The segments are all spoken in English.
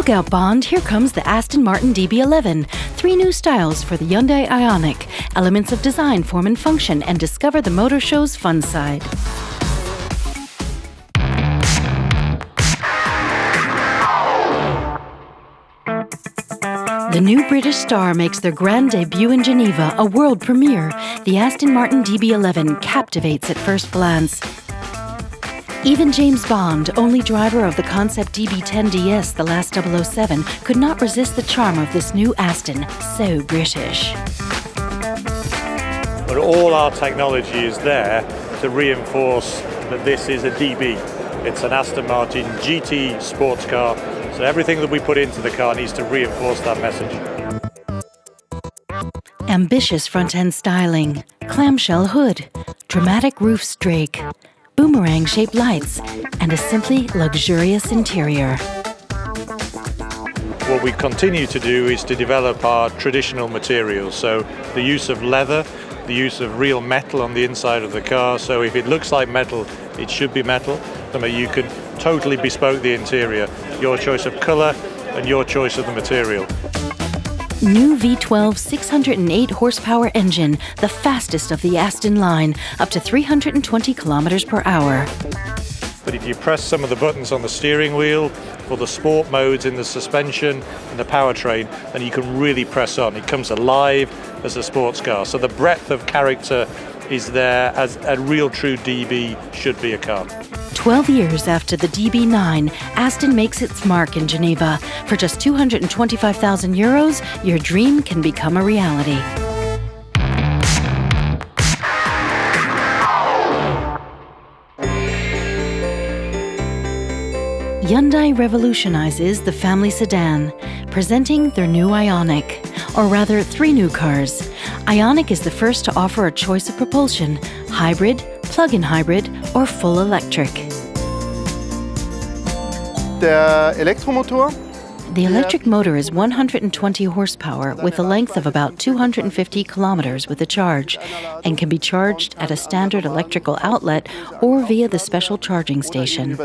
Look out, Bond, here comes the Aston Martin DB11. 3 new styles for the Hyundai Ioniq. Elements of design, form and function, and discover the motor show's fun side. The new British star makes their grand debut in Geneva, a world premiere. The Aston Martin DB11 captivates at first glance. Even James Bond, only driver of the Concept DB10 DS, the last 007, could not resist the charm of this new Aston, so British. But all our technology is there to reinforce that this is a DB. It's an Aston Martin GT sports car, so everything that we put into the car needs to reinforce that message. Ambitious front-end styling, clamshell hood, dramatic roof strake, boomerang-shaped lights, and a simply luxurious interior. What we continue to do is to develop our traditional materials, so the use of leather, the use of real metal on the inside of the car, so if it looks like metal, it should be metal. I mean, you can totally bespoke the interior, your choice of colour and your choice of the material. New V12 608 horsepower engine, the fastest of the Aston line, up to 320 kilometers per hour. But if you press some of the buttons on the steering wheel for the sport modes in the suspension and the powertrain, then you can really press on. It comes alive as a sports car. So the breadth of character is there as a real true DB should be a car. 12 years after the DB9, Aston makes its mark in Geneva. For just €225,000, your dream can become a reality. Hyundai revolutionizes the family sedan, presenting their new Ioniq, or rather 3 new cars. Ioniq is the first to offer a choice of propulsion: hybrid, plug-in hybrid, or full electric. The electric motor is 120 horsepower with a length of about 250 kilometers with a charge, and can be charged at a standard electrical outlet or via the special charging station.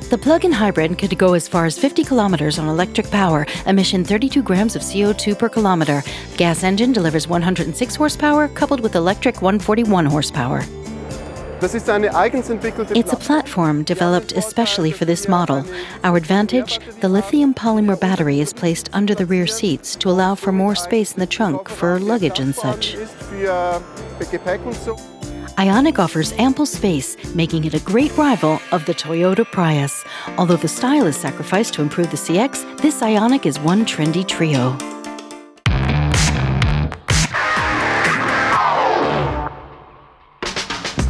The plug-in hybrid could go as far as 50 kilometers on electric power, emission 32 grams of CO2 per kilometer. Gas engine delivers 106 horsepower, coupled with electric 141 horsepower. It's a platform developed especially for this model. Our advantage, the lithium polymer battery is placed under the rear seats to allow for more space in the trunk for luggage and such. Ioniq offers ample space, making it a great rival of the Toyota Prius. Although the style is sacrificed to improve the CX, this Ioniq is one trendy trio.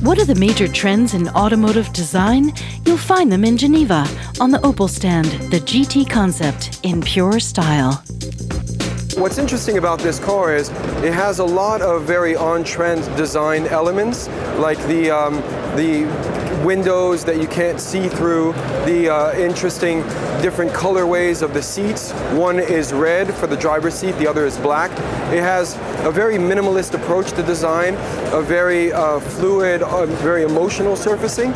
What are the major trends in automotive design? You'll find them in Geneva, on the Opel stand, the GT Concept, in pure style. What's interesting about this car is it has a lot of very on-trend design elements, like the windows that you can't see through, the interesting different colorways of the seats. One is red for the driver's seat, the other is black. It has a very minimalist approach to design, a very fluid, very emotional surfacing.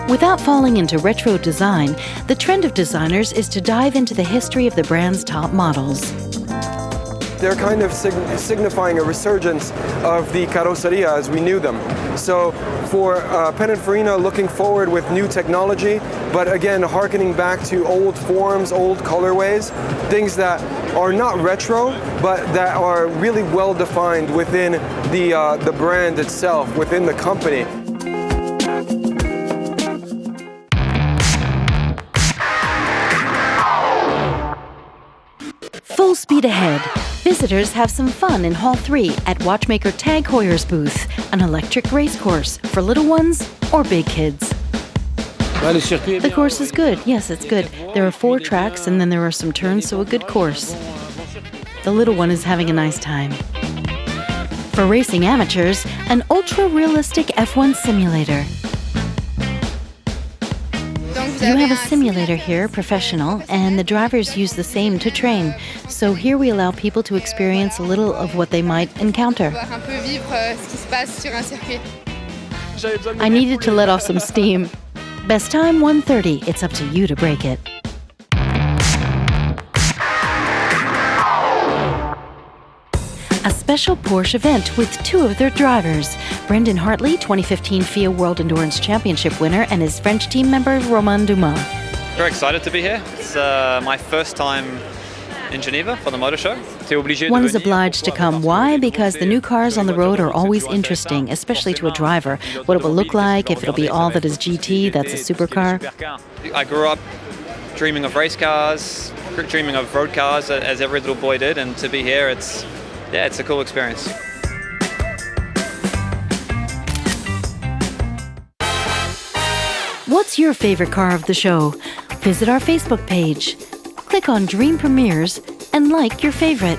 Without falling into retro design, the trend of designers is to dive into the history of the brand's top models. They're kind of signifying a resurgence of the carrozzeria as we knew them. So for Pininfarina, looking forward with new technology, but again, hearkening back to old forms, old colorways, things that are not retro, but that are really well defined within the brand itself, within the company. Full speed ahead. Visitors have some fun in Hall 3 at watchmaker Tag Heuer's booth, an electric race course for little ones or big kids. The course is good. Yes, it's good. There are 4 tracks and then there are some turns, so a good course. The little one is having a nice time. For racing amateurs, an ultra-realistic F1 simulator. You have a simulator here, professional, and the drivers use the same to train. So here we allow people to experience a little of what they might encounter. I needed to let off some steam. Best time 1:30. It's up to you to break it. A special Porsche event with two of their drivers, Brendan Hartley, 2015 FIA World Endurance Championship winner, and his French team member, Romain Dumas. Very excited to be here. It's my first time in Geneva for the motor show. One is obliged to come. Why? Because the new cars on the road are always interesting, especially to a driver. What it will look like, if it'll be all that is GT, that's a supercar. I grew up dreaming of race cars, dreaming of road cars, as every little boy did, and to be here, it's a cool experience. What's your favorite car of the show? Visit our Facebook page. Click on Dream Premieres and like your favorite.